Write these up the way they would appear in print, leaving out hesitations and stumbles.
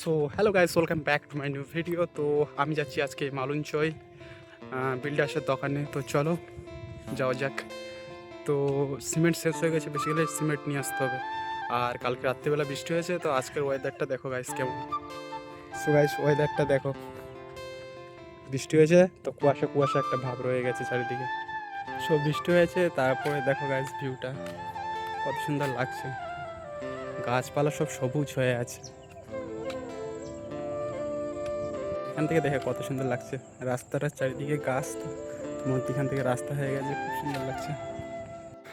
So hello guys, welcome back to my new video. তো আমি যাচ্ছি আজকে মালঞ্চই বিল্ডার্সের দোকানে। তো চলো যাওয়া যাক। তো সিমেন্ট শেষ হয়ে গেছে, বেসিক্যালি সিমেন্ট নিয়ে আসতে হবে। আর কালকে রাত্রিবেলা বৃষ্টি হয়েছে, তো আজকের ওয়েদারটা দেখো গাইস কেমন। সো গাইস ওয়েদারটা দেখো, বৃষ্টি হয়েছে তো কুয়াশা কুয়াশা একটা ভাব রয়ে গেছে চারিদিকে। সো বৃষ্টি হয়েছে, তারপরে দেখো গাইস ভিউটা কত সুন্দর লাগছে, গাছপালা সব সবুজ হয়ে আছে। এখান থেকে দেখে কত সুন্দর লাগছে, রাস্তাটার চারিদিকে গাছ, তো মধ্যখান থেকে রাস্তা হয়ে গেছে, খুব সুন্দর লাগছে।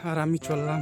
আর আমি চললাম।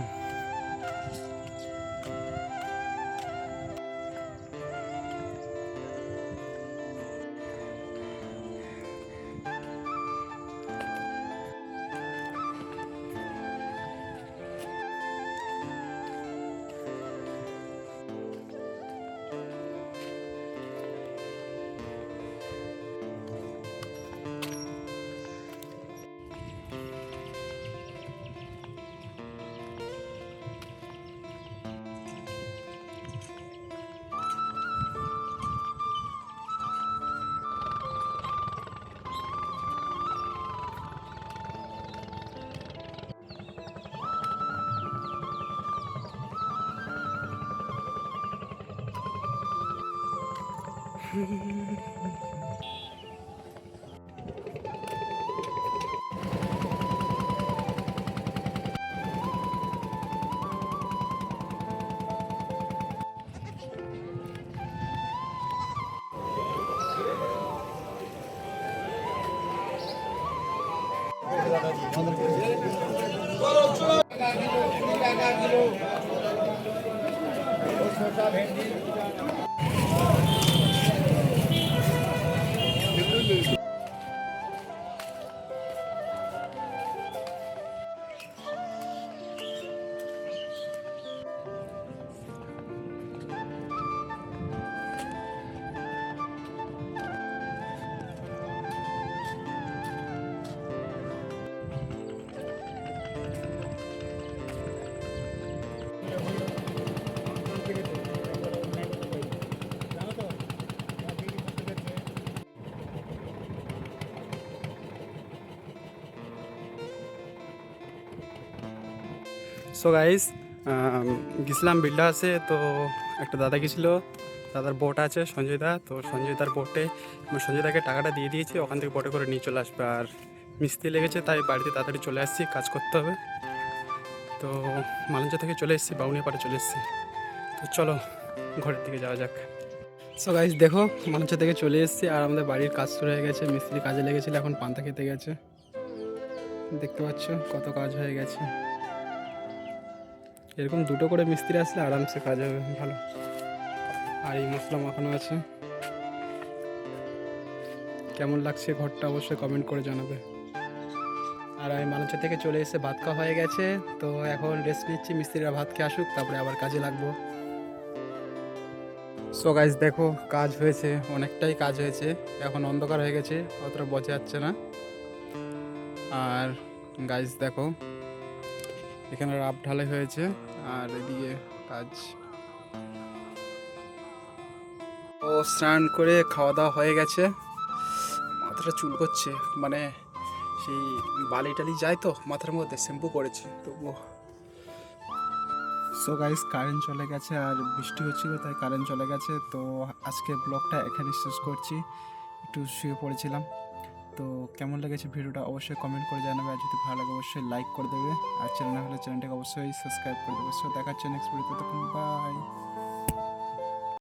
সো গাইস গেছিলাম বিল্ডার্সে। তো একটা দাদা গেছিলো, দাদার বোট আছে সঞ্জয় দা। তো সঞ্জয় দার বোটে সঞ্জয় দাকে টাকাটা দিয়ে দিয়েছি, ওখান থেকে বোটে করে নিয়ে চলে আসবে। আর মিস্ত্রি লেগেছে, তাই বাড়িতে তাড়াতাড়ি চলে আসছি, কাজ করতে হবে। তো মালঞ্চা থেকে চলে এসেছি, বাউনিয়া পাড়ে চলে এসেছি। তো চলো ঘরের দিকে যাওয়া যাক। সো গাইস দেখো, মালঞ্চা থেকে চলে এসেছি আর আমাদের বাড়ির কাজ শুরু হয়ে গেছে। মিস্ত্রি কাজে লেগেছিল, এখন পান্তা খেতে গেছে। দেখতে পাচ্ছ কত কাজ হয়ে গেছে। এরকম দুটো করে মিস্ত্রি আসলে আরামসে কাজ হবে ভালো। আর এই মশলা মাখানো আছে। কেমন লাগছে ঘরটা অবশ্যই কমেন্ট করে জানাবে। আর আমি মালঞ্চা থেকে চলে এসে ভাত খাওয়া হয়ে গেছে। তো এখন রেস্ট নিচ্ছি, মিস্ত্রিরা ভাত খেয়ে আসুক, তারপরে আবার কাজে লাগবো। সো গাইস দেখো, কাজ হয়েছে, অনেকটাই কাজ হয়েছে। এখন অন্ধকার হয়ে গেছে, অতটা বোঝা যাচ্ছে না। আর গাইস দেখো, এখানে রাপ ঢালাই হয়েছে, আর এদিকে কাজ। ও স্নান করে খাওয়া দাওয়া হয়ে গেছে। মাথাটা চুল করছে, মানে সেই বালি টালি যায় তো মাথার মধ্যে, শ্যাম্পু করেছি তবুও। সো গাইস কারেন্ট চলে গেছে, আর বৃষ্টি হচ্ছিল তাই কারেন্ট চলে গেছে। তো আজকে ব্লগটা এখানে শেষ করছি, একটু শুয়ে পড়েছিলাম। তো কেমন লেগেছে ভিডিওটা অবশ্যই কমেন্ট করে জানাবে, আর যদি ভালো লাগে অবশ্যই লাইক করে দেবে, আর চ্যানেল না হলে চ্যানেলটাকে অবশ্যই সাবস্ক্রাইব করে দেবে। সো দেখাচ্ছে নেক্সট ভিডিওতে, তখন বাই।